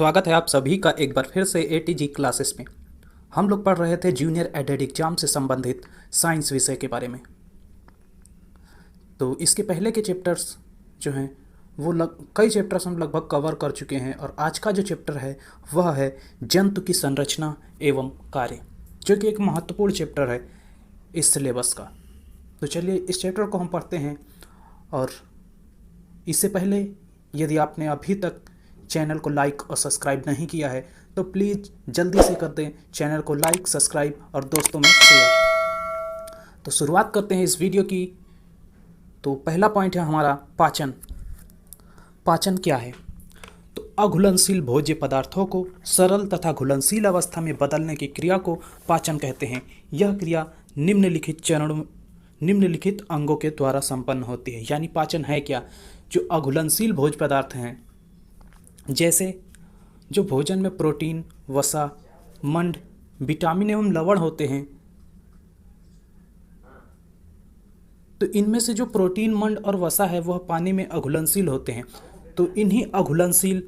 स्वागत है आप सभी का एक बार फिर से एटीजी क्लासेस में। हम लोग पढ़ रहे थे जूनियर एडेड एग्जाम से संबंधित साइंस विषय के बारे में। तो इसके पहले के चैप्टर्स जो हैं वो कई चैप्टर्स हम लगभग कवर कर चुके हैं और आज का जो चैप्टर है वह है जंतु की संरचना एवं कार्य, जो कि एक महत्वपूर्ण चैप्टर है इस सिलेबस का। तो चलिए इस चैप्टर को हम पढ़ते हैं। और इससे पहले यदि आपने अभी तक चैनल को लाइक और सब्सक्राइब नहीं किया है तो प्लीज़ जल्दी से कर दें चैनल को लाइक, सब्सक्राइब और दोस्तों में शेयर। तो शुरुआत करते हैं इस वीडियो की। तो पहला पॉइंट है हमारा पाचन। पाचन क्या है? तो अघुलनशील भोज्य पदार्थों को सरल तथा घुलनशील अवस्था में बदलने की क्रिया को पाचन कहते हैं। यह क्रिया निम्नलिखित अंगों के द्वारा संपन्न होती है। यानी पाचन है क्या? जो अघुलनशील भोज्य पदार्थ हैं, जैसे जो भोजन में प्रोटीन, वसा, मंड, विटामिन एवं लवण होते हैं, तो इनमें से जो प्रोटीन, मंड और वसा है वह पानी में अघुलनशील होते हैं। तो इन्हीं अघुलनशील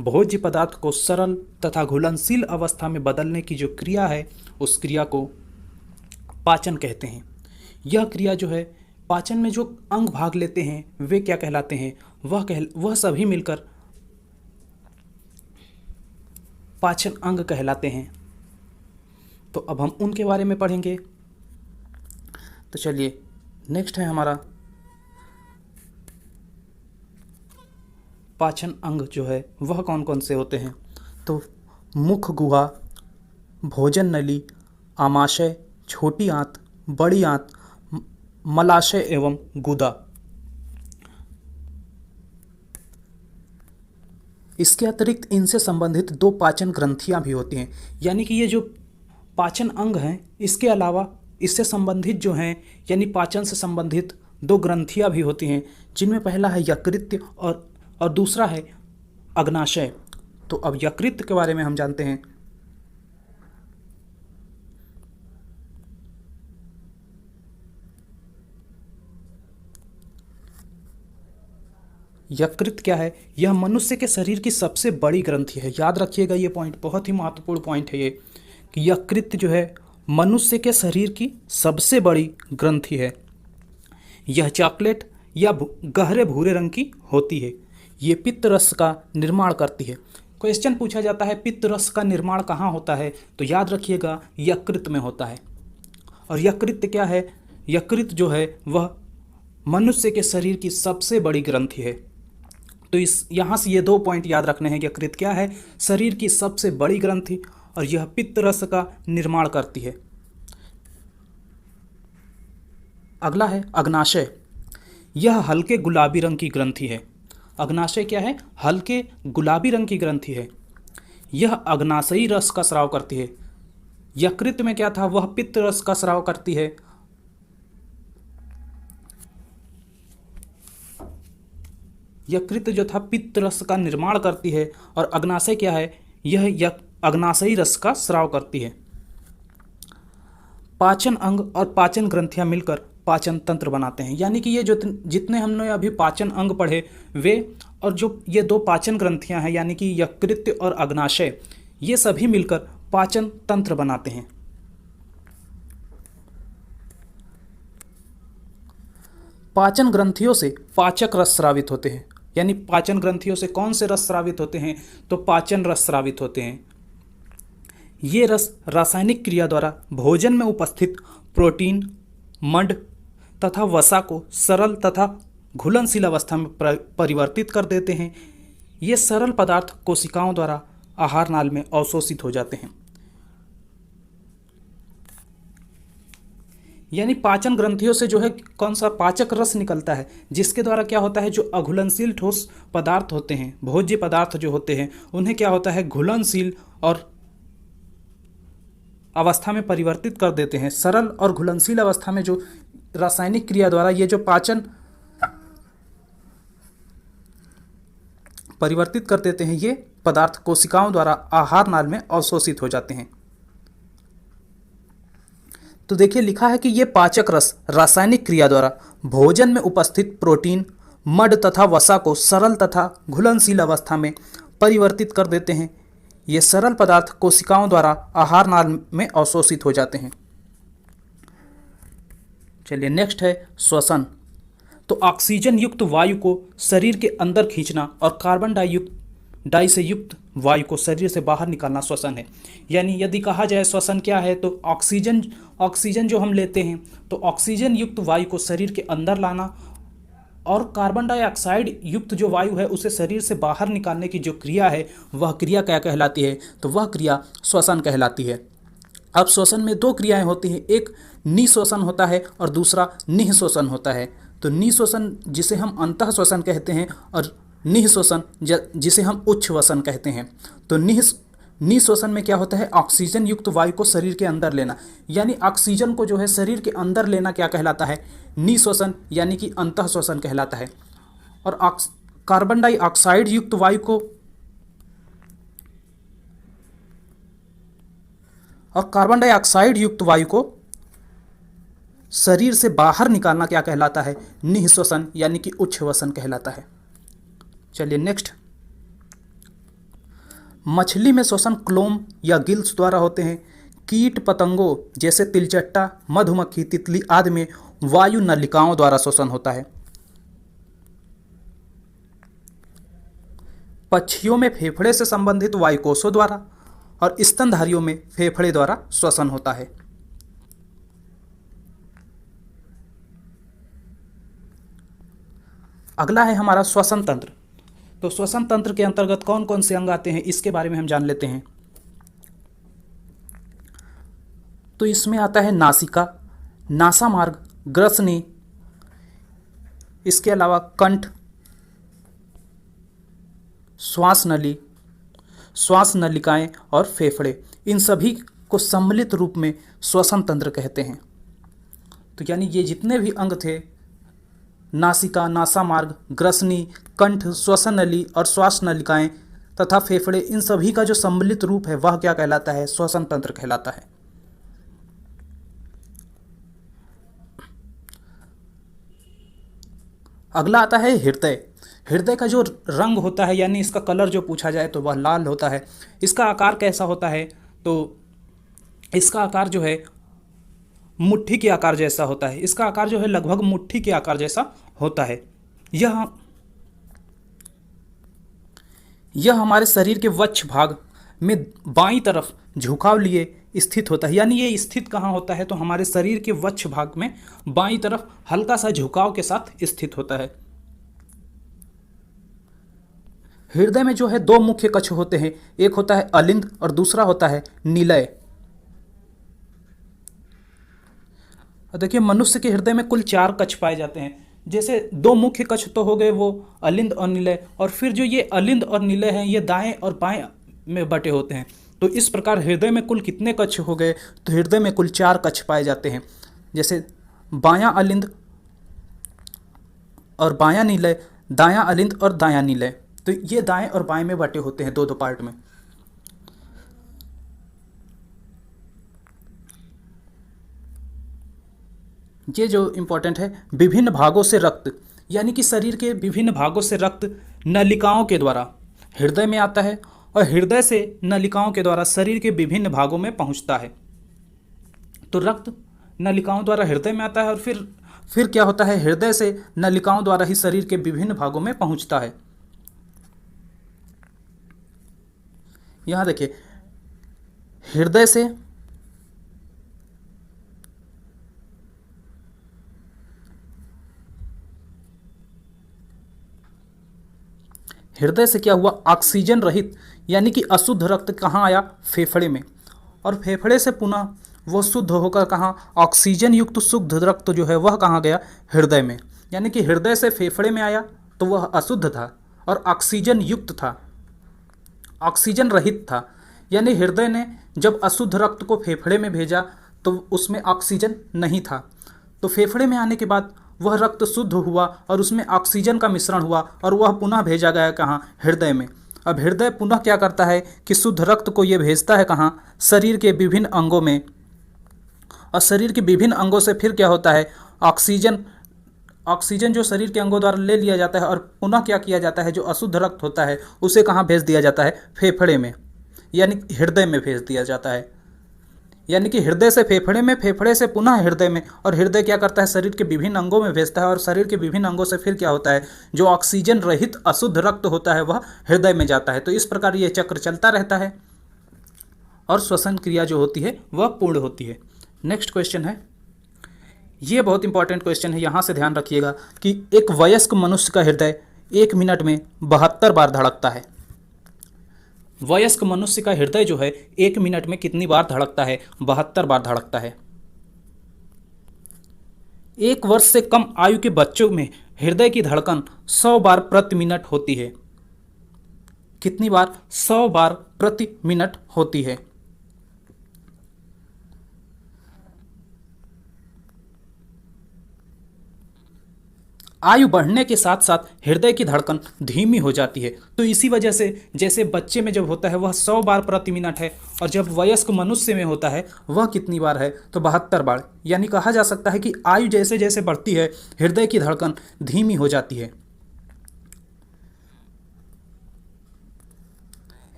भोज्य पदार्थ को सरल तथा घुलनशील अवस्था में बदलने की जो क्रिया है उस क्रिया को पाचन कहते हैं। यह क्रिया जो है पाचन में जो अंग भाग लेते हैं वे क्या कहलाते हैं? वह सभी मिलकर पाचन अंग कहलाते हैं। तो अब हम उनके बारे में पढ़ेंगे। तो चलिए नेक्स्ट है हमारा पाचन अंग जो है वह कौन कौन से होते हैं? तो मुख गुहा, भोजन नली, आमाशय, छोटी आंत, बड़ी आंत, मलाशय एवं गुदा। इसके अतिरिक्त इनसे संबंधित दो पाचन ग्रंथियां भी होती हैं। यानी कि ये जो पाचन अंग हैं इसके अलावा इससे संबंधित जो हैं यानी पाचन से संबंधित दो ग्रंथियां भी होती हैं, जिनमें पहला है यकृत और दूसरा है अग्नाशय। तो अब यकृत के बारे में हम जानते हैं। यकृत क्या है? यह मनुष्य के शरीर की सबसे बड़ी ग्रंथि है। याद रखिएगा ये पॉइंट, बहुत ही महत्वपूर्ण पॉइंट है ये कि यकृत जो है मनुष्य के शरीर की सबसे बड़ी ग्रंथि है। यह चॉकलेट या गहरे भूरे रंग की होती है। ये पित्त रस का निर्माण करती है। क्वेश्चन पूछा जाता है पित्त रस का निर्माण कहाँ होता है? तो याद रखिएगा यकृत में होता है। और यकृत क्या है? यकृत जो है वह मनुष्य के शरीर की सबसे बड़ी ग्रंथि है। तो यहाँ से ये दो पॉइंट याद रखने हैं। यकृत क्या है? शरीर की सबसे बड़ी ग्रंथि और यह पित्त रस का निर्माण करती है। अगला है अग्नाशय। यह हल्के गुलाबी रंग की ग्रंथि है। अग्नाशय क्या है? हल्के गुलाबी रंग की ग्रंथि है। यह अग्नाशयी रस का स्राव करती है। यकृत में क्या था? वह पित्त रस का स्राव करती है। यकृत जो था पित्त रस का निर्माण करती है और अग्नाशय क्या है? यह अग्नाशयी रस का स्राव करती है। पाचन अंग और पाचन ग्रंथियां मिलकर पाचन तंत्र बनाते हैं। यानी कि ये जो जितने हमने अभी पाचन अंग पढ़े वे और जो ये दो पाचन ग्रंथियां हैं यानी कि यकृत और अग्नाशय, ये सभी मिलकर पाचन तंत्र बनाते हैं। पाचन ग्रंथियों से पाचक रस स्रावित होते हैं। यानी पाचन ग्रंथियों से कौन से रस स्रावित होते हैं? तो पाचन रस स्रावित होते हैं। ये रस रासायनिक क्रिया द्वारा भोजन में उपस्थित प्रोटीन, मंड तथा वसा को सरल तथा घुलनशील अवस्था में परिवर्तित कर देते हैं। ये सरल पदार्थ कोशिकाओं द्वारा आहार नाल में अवशोषित हो जाते हैं। यानी पाचन ग्रंथियों से जो है कौन सा पाचक रस निकलता है, जिसके द्वारा क्या होता है? जो अघुलनशील ठोस पदार्थ होते हैं, भोज्य पदार्थ जो होते हैं, उन्हें क्या होता है? घुलनशील और अवस्था में परिवर्तित कर देते हैं। सरल और घुलनशील अवस्था में जो रासायनिक क्रिया द्वारा ये जो पाचन परिवर्तित कर देते हैं, ये पदार्थ कोशिकाओं द्वारा आहार नाल में अवशोषित हो जाते हैं। तो देखिए लिखा है कि ये पाचक रस रासायनिक क्रिया द्वारा भोजन में उपस्थित प्रोटीन, मड तथा वसा को सरल तथा घुलनशील अवस्था में परिवर्तित कर देते हैं। ये सरल पदार्थ कोशिकाओं द्वारा आहार नाल में अवशोषित हो जाते हैं। चलिए नेक्स्ट है श्वसन। तो ऑक्सीजन युक्त वायु को शरीर के अंदर खींचना और कार्बन डाई से युक्त वायु को शरीर से बाहर निकालना श्वसन है। यानी यदि कहा जाए श्वसन क्या है, तो ऑक्सीजन जो हम लेते हैं तो ऑक्सीजन युक्त वायु को शरीर के अंदर लाना और कार्बन डाइऑक्साइड युक्त जो वायु है उसे शरीर से बाहर निकालने की जो क्रिया है वह क्रिया क्या कहलाती है, तो वह क्रिया श्वसन कहलाती है। अब श्वसन में दो क्रियाएं होती हैं, एक निःश्वसन होता है और दूसरा निःश्वसन होता है। तो निःश्वसन जिसे हम अंतः श्वसन कहते हैं और निःश्वसन जिसे हम उच्छ्वसन कहते हैं। तो निःश्वसन में क्या होता है, ऑक्सीजन युक्त वायु को शरीर के अंदर लेना, यानी ऑक्सीजन को जो है शरीर के अंदर लेना क्या कहलाता है, निःश्वसन यानी कि अंतः श्वसन कहलाता है। और कार्बन डाइऑक्साइड युक्त वायु को शरीर से बाहर निकालना क्या कहलाता है, निःश्वसन यानी कि उच्छ्वसन कहलाता है। चलिए नेक्स्ट, मछली में श्वसन क्लोम या गिल्स द्वारा होते हैं। कीट पतंगों जैसे तिलचट्टा, मधुमक्खी, तितली आदि में वायु नलिकाओं द्वारा श्वसन होता है। पक्षियों में फेफड़े से संबंधित वायु कोषों द्वारा और स्तनधारियों में फेफड़े द्वारा श्वसन होता है। अगला है हमारा श्वसन तंत्र। तो श्वसन तंत्र के अंतर्गत कौन कौन से अंग आते हैं इसके बारे में हम जान लेते हैं। तो इसमें आता है नासिका, नासामार्ग, ग्रसनी, इसके अलावा कंठ, श्वास नली, श्वास नलिकाएं और फेफड़े। इन सभी को सम्मिलित रूप में श्वसन तंत्र कहते हैं। तो यानी ये जितने भी अंग थे, नासिका, नासामार्ग, ग्रसनी, कंठ, श्वसन नली और श्वास नलिकाएं तथा फेफड़े, इन सभी का जो सम्मिलित रूप है वह क्या कहलाता है, श्वसन तंत्र कहलाता है। अगला आता है हृदय। हृदय का जो रंग होता है यानी इसका कलर जो पूछा जाए तो वह लाल होता है। इसका आकार कैसा होता है, तो इसका आकार जो है मुट्ठी के आकार जैसा होता है। इसका आकार जो है लगभग मुट्ठी के आकार जैसा होता है। यह हमारे शरीर के वक्ष भाग में बाईं तरफ झुकाव लिए स्थित होता है। यानी ये स्थित कहाँ होता है, तो हमारे शरीर के वक्ष भाग में बाईं तरफ हल्का सा झुकाव के साथ स्थित होता है। हृदय में जो है दो मुख्य कक्ष होते हैं, एक होता है अलिंद और दूसरा होता है निलय। देखिए मनुष्य के हृदय में कुल 4 कक्ष पाए जाते हैं। जैसे दो मुख्य कक्ष तो हो गए वो अलिंद और निलय, और फिर जो ये अलिंद और निलय हैं ये दाएं और बाएं में बटे होते हैं। तो इस प्रकार हृदय में कुल कितने कक्ष हो गए, तो हृदय में कुल 4 कक्ष पाए जाते हैं। जैसे बायां अलिंद और बायां निलय, दायां अलिंद और दायां निलय। तो ये दाएं और बाएं में बटे होते हैं, दो दो पार्ट में। ये जो इम्पोर्टेंट है, विभिन्न भागों से रक्त, यानी कि शरीर के विभिन्न भागों से रक्त नलिकाओं के द्वारा हृदय में आता है और हृदय से नलिकाओं के द्वारा शरीर के विभिन्न भागों में पहुंचता है। तो रक्त नलिकाओं द्वारा हृदय में आता है और फिर क्या होता है, हृदय से नलिकाओं द्वारा ही शरीर के विभिन्न भागों में पहुंचता है। यहां देखिए, हृदय से क्या हुआ, ऑक्सीजन रहित यानी कि अशुद्ध रक्त कहाँ आया, फेफड़े में, और फेफड़े से पुनः वो शुद्ध होकर कहाँ, ऑक्सीजन युक्त शुद्ध रक्त जो है वह कहाँ गया, हृदय में। यानी कि हृदय से फेफड़े में आया तो वह अशुद्ध था और ऑक्सीजन युक्त था, ऑक्सीजन रहित था। यानी हृदय ने जब अशुद्ध रक्त को फेफड़े में भेजा तो उसमें ऑक्सीजन नहीं था। तो फेफड़े में आने के बाद वह रक्त शुद्ध हुआ और उसमें ऑक्सीजन का मिश्रण हुआ और वह पुनः भेजा गया कहाँ, हृदय में। अब हृदय पुनः क्या करता है कि शुद्ध रक्त को ये भेजता है कहाँ, शरीर के विभिन्न अंगों में, और शरीर के विभिन्न अंगों से फिर क्या होता है, ऑक्सीजन जो शरीर के अंगों द्वारा ले लिया जाता है और पुनः क्या किया जाता है, जो अशुद्ध रक्त होता है उसे कहाँ भेज दिया जाता है, फेफड़े में, यानी हृदय में भेज दिया जाता है। यानी कि हृदय से फेफड़े में, फेफड़े से पुनः हृदय में, और हृदय क्या करता है, शरीर के विभिन्न अंगों में भेजता है, और शरीर के विभिन्न अंगों से फिर क्या होता है, जो ऑक्सीजन रहित अशुद्ध रक्त होता है वह हृदय में जाता है। तो इस प्रकार ये चक्र चलता रहता है और श्वसन क्रिया जो होती है वह पूर्ण होती है। नेक्स्ट क्वेश्चन है, ये बहुत इंपॉर्टेंट क्वेश्चन है, यहाँ से ध्यान रखिएगा कि एक वयस्क मनुष्य का हृदय 1 मिनट में 72 बार धड़कता है। वयस्क मनुष्य का हृदय जो है 1 मिनट में कितनी बार धड़कता है, 72 बार धड़कता है। 1 वर्ष से कम आयु के बच्चों में हृदय की धड़कन 100 बार प्रति मिनट होती है। कितनी बार, 100 बार प्रति मिनट होती है। आयु बढ़ने के साथ साथ हृदय की धड़कन धीमी हो जाती है। तो इसी वजह से जैसे बच्चे में जब होता है वह 100 बार प्रति मिनट है, और जब वयस्क मनुष्य में होता है वह कितनी बार है, तो 72 बार। यानी कहा जा सकता है कि आयु जैसे जैसे बढ़ती है हृदय की धड़कन धीमी हो जाती है।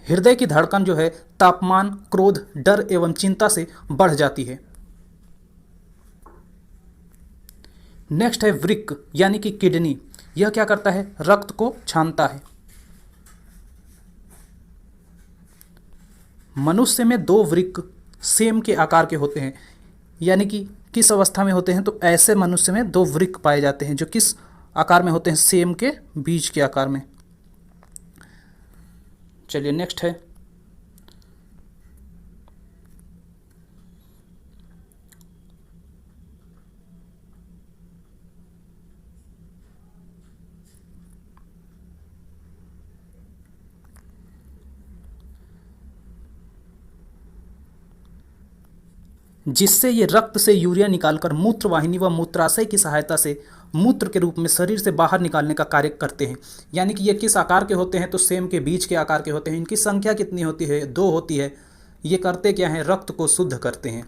हृदय की धड़कन जो है तापमान, क्रोध, डर एवं चिंता से बढ़ जाती है। नेक्स्ट है वृक्क यानी कि किडनी। यह क्या करता है, रक्त को छानता है। मनुष्य में 2 वृक्क सेम के आकार के होते हैं। यानी कि किस अवस्था में होते हैं, तो ऐसे मनुष्य में 2 वृक्क पाए जाते हैं जो किस आकार में होते हैं, सेम के बीज के आकार में। चलिए नेक्स्ट है, जिससे ये रक्त से यूरिया निकालकर मूत्र वाहिनी व मूत्राशय की सहायता से मूत्र के रूप में शरीर से बाहर निकालने का कार्य करते हैं। यानी कि ये किस आकार के होते हैं, तो सेम के बीज के आकार के होते हैं। इनकी संख्या कितनी होती है, 2 होती है। ये करते क्या हैं, रक्त को शुद्ध करते हैं।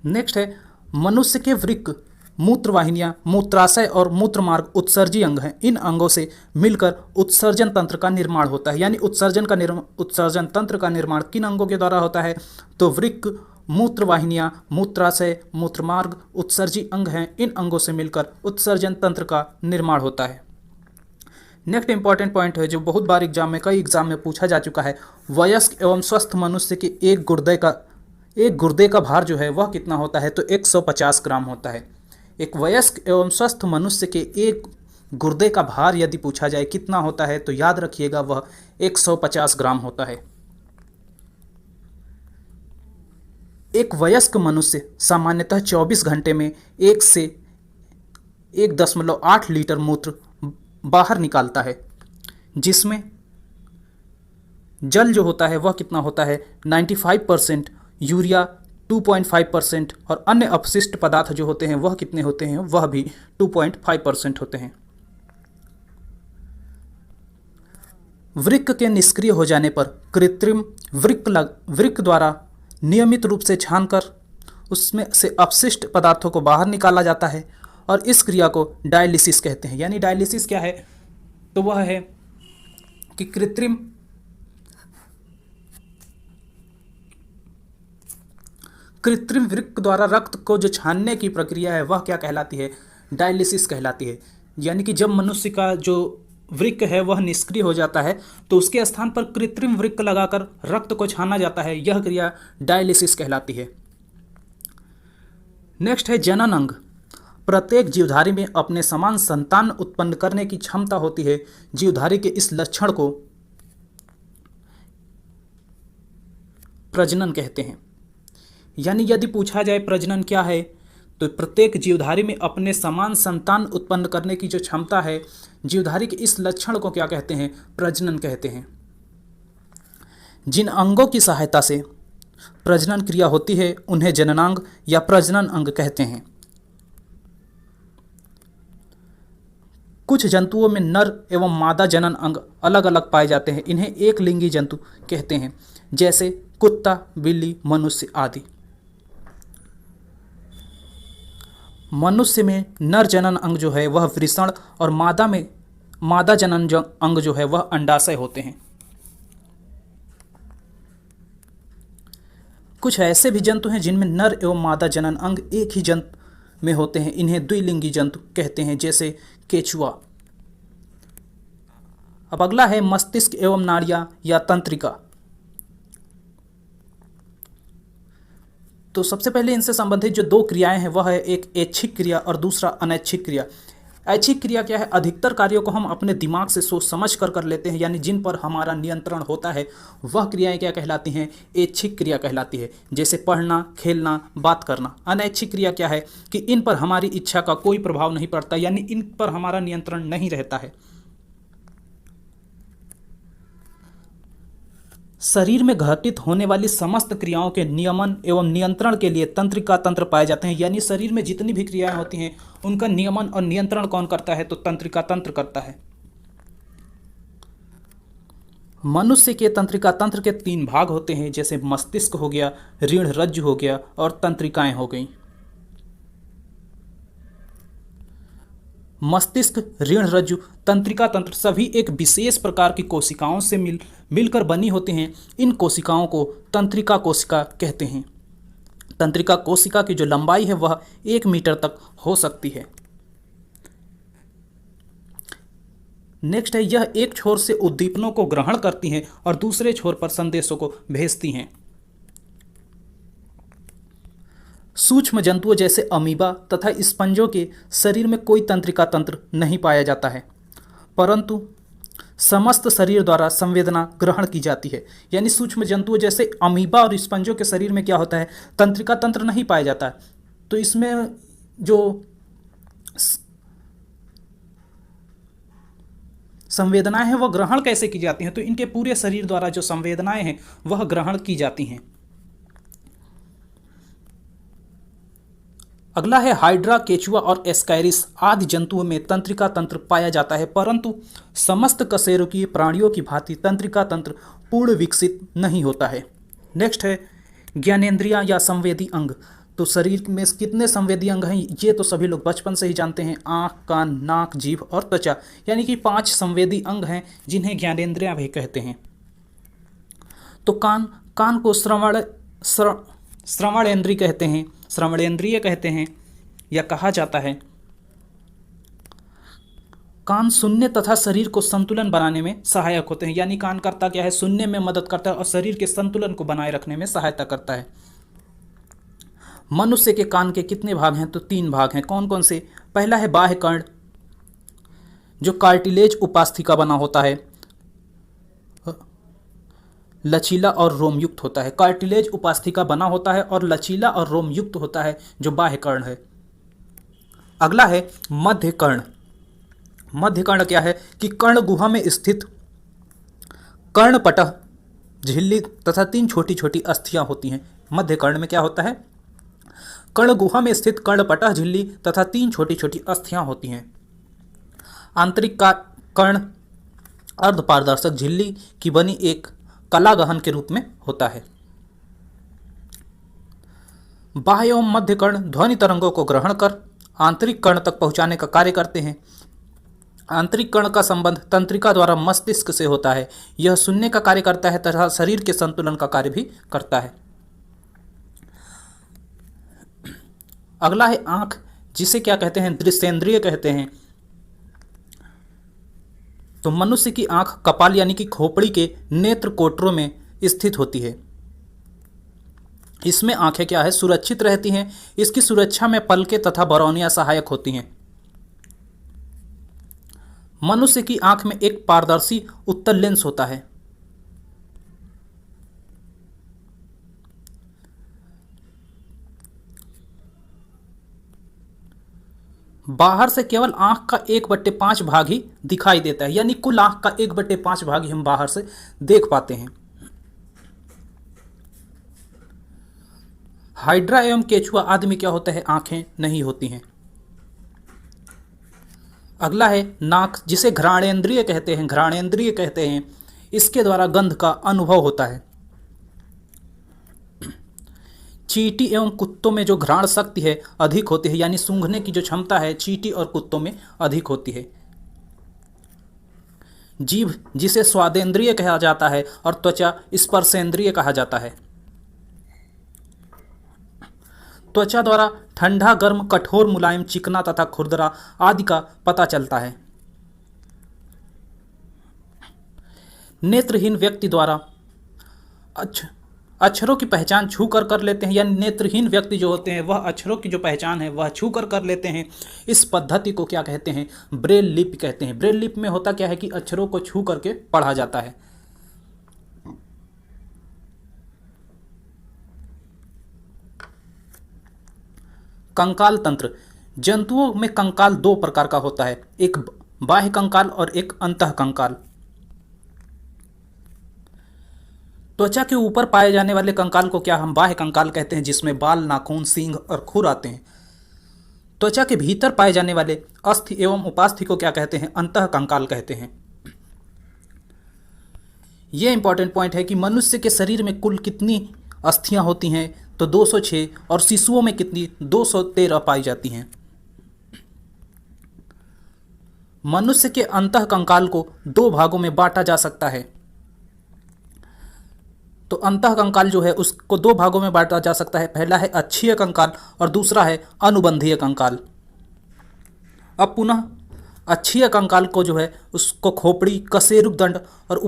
नेक्स्ट है, मनुष्य के वृक्क, मूत्र वाहिनियां, मूत्राशय और मूत्रमार्ग उत्सर्जी अंग हैं। इन अंगों से मिलकर उत्सर्जन तंत्र का निर्माण होता है। यानी उत्सर्जन तंत्र का निर्माण किन अंगों के द्वारा होता है, तो वृक्क, मूत्र वाहिनियां, मूत्राशय, मूत्रमार्ग उत्सर्जी अंग हैं। इन अंगों से मिलकर उत्सर्जन तंत्र का निर्माण होता है। नेक्स्ट इंपॉर्टेंट पॉइंट है जो बहुत बार कई एग्जाम में पूछा जा चुका है, वयस्क एवं स्वस्थ मनुष्य के एक गुर्दे का भार जो है वह कितना होता है, तो 150 ग्राम होता है। एक वयस्क एवं स्वस्थ मनुष्य के एक गुर्दे का भार यदि पूछा जाए कितना होता है, तो याद रखिएगा वह 150 ग्राम होता है। एक वयस्क मनुष्य सामान्यतः 24 घंटे में 1 से 1.8 लीटर मूत्र बाहर निकालता है, जिसमें जल जो होता है वह कितना होता है, 95%, यूरिया 2.5% और अन्य अपशिष्ट पदार्थ जो होते हैं वह कितने होते हैं, वह भी 2.5% होते हैं। वृक्क के निष्क्रिय हो जाने पर कृत्रिम वृक्क द्वारा नियमित रूप से छानकर उसमें से अपशिष्ट पदार्थों को बाहर निकाला जाता है, और इस क्रिया को डायलिसिस कहते हैं। यानी डायलिसिस क्या है, तो वह है कि कृत्रिम वृक्क द्वारा रक्त को जो छानने की प्रक्रिया है वह क्या कहलाती है, डायलिसिस कहलाती है। यानी कि जब मनुष्य का जो वृक्क है वह निष्क्रिय हो जाता है तो उसके स्थान पर कृत्रिम वृक्क लगाकर रक्त को छाना जाता है, यह क्रिया डायलिसिस कहलाती है। नेक्स्ट है जनन अंग। प्रत्येक जीवधारी में अपने समान संतान उत्पन्न करने की क्षमता होती है। जीवधारी के इस लक्षण को प्रजनन कहते हैं। यानी यदि पूछा जाए प्रजनन क्या है, तो प्रत्येक जीवधारी में अपने समान संतान उत्पन्न करने की जो क्षमता है, जीवधारी के इस लक्षण को क्या कहते हैं, प्रजनन कहते हैं। जिन अंगों की सहायता से प्रजनन क्रिया होती है उन्हें जननांग या प्रजनन अंग कहते हैं। कुछ जंतुओं में नर एवं मादा जनन अंग अलग अलग पाए जाते हैं, इन्हें एक लिंगी जंतु कहते हैं, जैसे कुत्ता, बिल्ली, मनुष्य आदि। मनुष्य में नर जनन अंग जो है वह वृषण और मादा जनन अंग जो है वह अंडाशय होते हैं। कुछ ऐसे भी जंतु हैं जिनमें नर एवं मादा जनन अंग एक ही जंतु में होते हैं, इन्हें द्विलिंगी जंतु कहते हैं, जैसे केचुआ। अब अगला है मस्तिष्क एवं नाड़ियां या तंत्रिका। तो सबसे पहले इनसे संबंधित जो दो क्रियाएं हैं वह है एक ऐच्छिक क्रिया और दूसरा अनैच्छिक क्रिया। ऐच्छिक क्रिया क्या है? अधिकतर कार्यों को हम अपने दिमाग से सोच समझ कर लेते हैं, यानी जिन पर हमारा नियंत्रण होता है वह क्रियाएं क्या कहलाती हैं? ऐच्छिक क्रिया कहलाती है, जैसे पढ़ना, खेलना, बात करना। अनैच्छिक क्रिया क्या है कि इन पर हमारी इच्छा का कोई प्रभाव नहीं पड़ता, यानी इन पर हमारा नियंत्रण नहीं रहता है। शरीर में घटित होने वाली समस्त क्रियाओं के नियमन एवं नियंत्रण के लिए तंत्रिका तंत्र पाए जाते हैं, यानी शरीर में जितनी भी क्रियाएं होती हैं उनका नियमन और नियंत्रण कौन करता है? तो तंत्रिका तंत्र करता है। मनुष्य के तंत्रिका तंत्र के 3 भाग होते हैं, जैसे मस्तिष्क हो गया, रीढ़ रज्जु हो गया और तंत्रिकाएं हो गई। मस्तिष्क, रीढ़ रज्जु, तंत्रिका तंत्र सभी एक विशेष प्रकार की कोशिकाओं से मिलकर बनी होती हैं। इन कोशिकाओं को तंत्रिका कोशिका कहते हैं। तंत्रिका कोशिका की जो लंबाई है वह 1 मीटर तक हो सकती है। नेक्स्ट है, यह एक छोर से उद्दीपनों को ग्रहण करती हैं और दूसरे छोर पर संदेशों को भेजती हैं। सूक्ष्म जंतुओं जैसे अमीबा तथा स्पंजों के शरीर में कोई तंत्रिका तंत्र नहीं पाया जाता है, परंतु समस्त शरीर द्वारा संवेदना ग्रहण की जाती है। यानी सूक्ष्म जंतुओं जैसे अमीबा और स्पंजों के शरीर में क्या होता है? तंत्रिका तंत्र नहीं पाया जाता है। तो इसमें जो संवेदनाएं हैं वह ग्रहण कैसे की जाती हैं? तो इनके पूरे शरीर द्वारा जो संवेदनाएं हैं वह ग्रहण की जाती हैं। अगला है हाइड्रा, केचुआ और एस्कैरिस आदि जंतुओं में तंत्रिका तंत्र पाया जाता है, परंतु समस्त कशेरुकीय प्राणियों की भांति तंत्रिका तंत्र पूर्ण विकसित नहीं होता है। नेक्स्ट है ज्ञानेंद्रियां या संवेदी अंग। तो शरीर में कितने संवेदी अंग हैं ये तो सभी लोग बचपन से ही जानते हैं। आँख, कान, नाक, जीभ और त्वचा, यानी कि 5 संवेदी अंग हैं जिन्हें ज्ञानेंद्रियां भी कहते हैं। तो कान को श्रवणेंद्रिय कहते हैं, श्रवणेंद्रिय कहते हैं या कहा जाता है। कान सुनने तथा शरीर को संतुलन बनाने में सहायक होते हैं, यानी कान करता क्या है? सुनने में मदद करता है और शरीर के संतुलन को बनाए रखने में सहायता करता है। मनुष्य के कान के कितने भाग हैं? तो 3 भाग हैं। कौन कौन से? पहला है बाह्य कर्ण, जो कार्टिलेज उपास्थि बना होता है, लचीला और रोमयुक्त होता है। कार्टिलेज उपास्थि बना होता है और लचीला और रोमयुक्त होता है, जो बाह्य कर्ण है। अगला है मध्य कर्ण। मध्य कर्ण क्या है कि कर्ण गुहा में स्थित कर्णपटह, झिल्ली तथा 3 छोटी छोटी अस्थियां होती हैं। मध्य कर्ण में क्या होता है? कर्ण गुहा में स्थित कर्णपटह, झिल्ली तथा 3 छोटी छोटी अस्थियां होती हैं। आंतरिक कर्ण अर्धपारदर्शक झिल्ली की बनी एक कलागहन के रूप में होता है। बाह्य एवं मध्य कर्ण ध्वनि तरंगों को ग्रहण कर आंतरिक कर्ण तक पहुंचाने का कार्य करते हैं। आंतरिक कर्ण का संबंध तंत्रिका द्वारा मस्तिष्क से होता है। यह सुनने का कार्य करता है तथा शरीर के संतुलन का कार्य भी करता है। अगला है आंख, जिसे क्या कहते हैं? दृश्येंद्रिय कहते हैं। तो मनुष्य की आंख कपाल यानी कि खोपड़ी के नेत्र कोटरों में स्थित होती है। इसमें आंखें क्या है? सुरक्षित रहती हैं। इसकी सुरक्षा में पलकें तथा बरौनियां सहायक होती हैं। मनुष्य की आंख में एक पारदर्शी उत्तल लेंस होता है। बाहर से केवल आंख का 1/5 भाग ही दिखाई देता है, यानी कुल आंख का 1/5 भाग ही हम बाहर से देख पाते हैं। हाइड्रा एवं केचुआ आदि में क्या होता है? आंखें नहीं होती हैं। अगला है नाक, जिसे घ्राणेंद्रिय कहते हैं, घ्राणेंद्रिय कहते हैं। इसके द्वारा गंध का अनुभव होता है। चींटी एवं कुत्तों में जो घ्राण शक्ति है अधिक होती है, यानी सूंघने की जो क्षमता है चींटी और कुत्तों में अधिक होती है। जीभ, जिसे स्वादेंद्रिय कहा जाता है, और त्वचा स्पर्शेंद्रिय कहा जाता है। त्वचा द्वारा ठंडा, गर्म, कठोर, मुलायम, चिकना तथा खुरदरा आदि का पता चलता है। नेत्रहीन व्यक्ति द्वारा अक्षरों की पहचान छू कर लेते हैं, यानी नेत्रहीन व्यक्ति जो होते हैं वह अक्षरों की जो पहचान है वह छू कर लेते हैं। इस पद्धति को क्या कहते हैं? ब्रेल लिपि कहते हैं। ब्रेल लिपि में होता क्या है कि अक्षरों को छू करके पढ़ा जाता है। कंकाल तंत्र। जंतुओं में कंकाल दो प्रकार का होता है, एक बाह्य कंकाल और एक अंतः कंकाल। त्वचा के ऊपर पाए जाने वाले कंकाल को क्या हम बाह्य कंकाल कहते हैं, जिसमें बाल, नाखून, सींग और खुर आते हैं। त्वचा के भीतर पाए जाने वाले अस्थि एवं उपास्थि को क्या कहते हैं? अंतः कंकाल कहते हैं। यह इंपॉर्टेंट पॉइंट है कि मनुष्य के शरीर में कुल कितनी अस्थियां होती हैं, तो 206, और शिशुओं में कितनी? 213 पाई जाती हैं। मनुष्य के अंतः कंकाल को दो भागों में बांटा जा सकता है। तो अंतः कंकाल जो है उसको दो भागों में बांटा जा सकता है। पहला है अक्षीय कंकाल और दूसरा है अनुबंधीय कंकाल। अब पुनः अक्षीय कंकाल को जो है उसको खोपड़ी, कशेरुकदंड और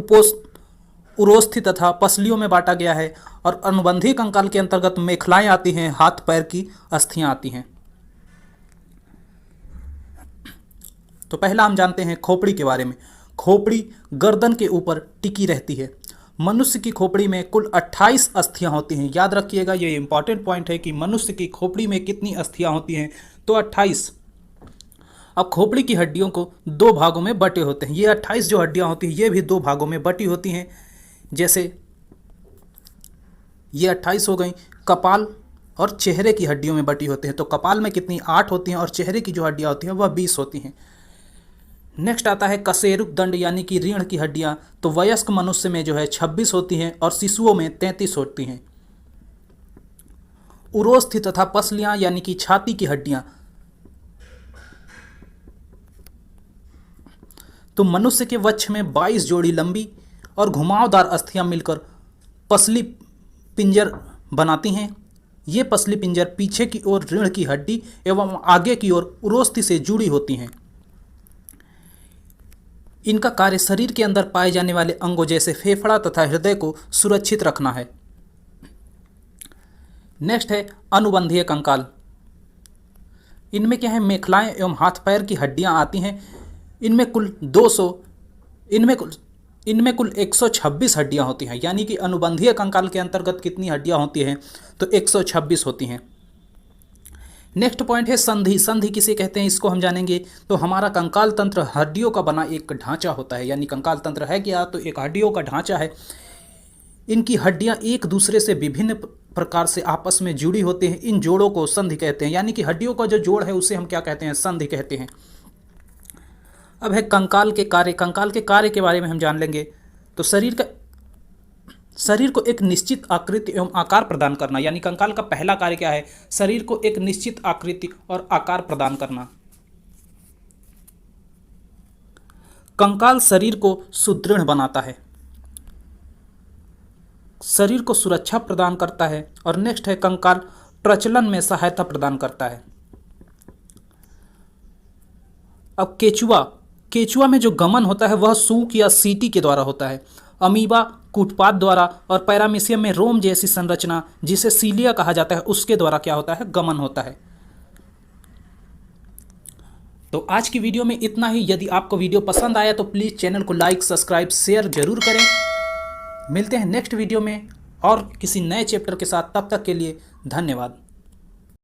उरोस्थि तथा पसलियों में बांटा गया है। और अनुबंधीय कंकाल के अंतर्गत मेखलाएं आती हैं, हाथ पैर की अस्थियां आती हैं। तो पहला हम जानते हैं खोपड़ी के बारे में। खोपड़ी गर्दन के ऊपर टिकी रहती है। मनुष्य की खोपड़ी में कुल 28 अस्थियां होती हैं। याद रखिएगा, ये इंपॉर्टेंट पॉइंट है कि मनुष्य की खोपड़ी में कितनी अस्थियां होती हैं, तो 28। अब खोपड़ी की हड्डियों को दो भागों में बटे होते हैं। ये 28 जो हड्डियां होती हैं ये भी दो भागों में बटी होती हैं। जैसे ये 28 हो गई, कपाल और चेहरे की हड्डियों में बटी होते हैं। तो कपाल में कितनी? 8 होती हैं, और चेहरे की जो हड्डियां होती हैं वह 20 होती हैं। नेक्स्ट आता है कशेरुकदंड, यानी कि रीढ़ की हड्डियां। तो वयस्क मनुष्य में जो है 26 होती हैं और शिशुओं में 33 होती हैं। उरोस्थि तथा पसलियां, यानी कि छाती की हड्डियां, तो मनुष्य के वक्ष में 22 जोड़ी लंबी और घुमावदार अस्थियां मिलकर पसली पिंजर बनाती हैं। ये पसली पिंजर पीछे की ओर रीढ़ की हड्डी एवं आगे की ओर उरोस्थि से जुड़ी होती हैं। इनका कार्य शरीर के अंदर पाए जाने वाले अंगों जैसे फेफड़ा तथा हृदय को सुरक्षित रखना है। नेक्स्ट है अनुबंधीय कंकाल। इनमें क्या है? मेखलाएं एवं हाथ पैर की हड्डियां आती हैं। इनमें कुल 126 हड्डियां होती हैं। यानी कि अनुबंधीय कंकाल के अंतर्गत कितनी हड्डियां होती हैं? तो 126 होती हैं। नेक्स्ट पॉइंट है संधि। संधि किसे कहते हैं इसको हम जानेंगे। तो हमारा कंकाल तंत्र हड्डियों का बना एक ढांचा होता है। यानी कंकाल तंत्र है क्या? तो एक हड्डियों का ढांचा है। इनकी हड्डियां एक दूसरे से विभिन्न प्रकार से आपस में जुड़ी होती हैं। इन जोड़ों को संधि कहते हैं। यानी कि हड्डियों का जो जोड़ है उसे हम क्या कहते हैं? संधि कहते हैं। अब है कंकाल के कार्य। कंकाल के कार्य के बारे में हम जान लेंगे। तो शरीर को एक निश्चित आकृति एवं आकार प्रदान करना, यानी कंकाल का पहला कार्य क्या है? शरीर को एक निश्चित आकृति और आकार प्रदान करना। कंकाल शरीर को सुदृढ़ बनाता है, शरीर को सुरक्षा प्रदान करता है। और नेक्स्ट है कंकाल प्रचलन में सहायता प्रदान करता है। अब केचुआ में जो गमन होता है वह सूंक या सीटी के द्वारा होता है। अमीबा कूटपाद द्वारा और पैरामीशियम में रोम जैसी संरचना जिसे सीलिया कहा जाता है उसके द्वारा क्या होता है? गमन होता है। तो आज की वीडियो में इतना ही। यदि आपको वीडियो पसंद आया तो प्लीज़ चैनल को लाइक, सब्सक्राइब, शेयर जरूर करें। मिलते हैं नेक्स्ट वीडियो में और किसी नए चैप्टर के साथ। तब तक के लिए धन्यवाद।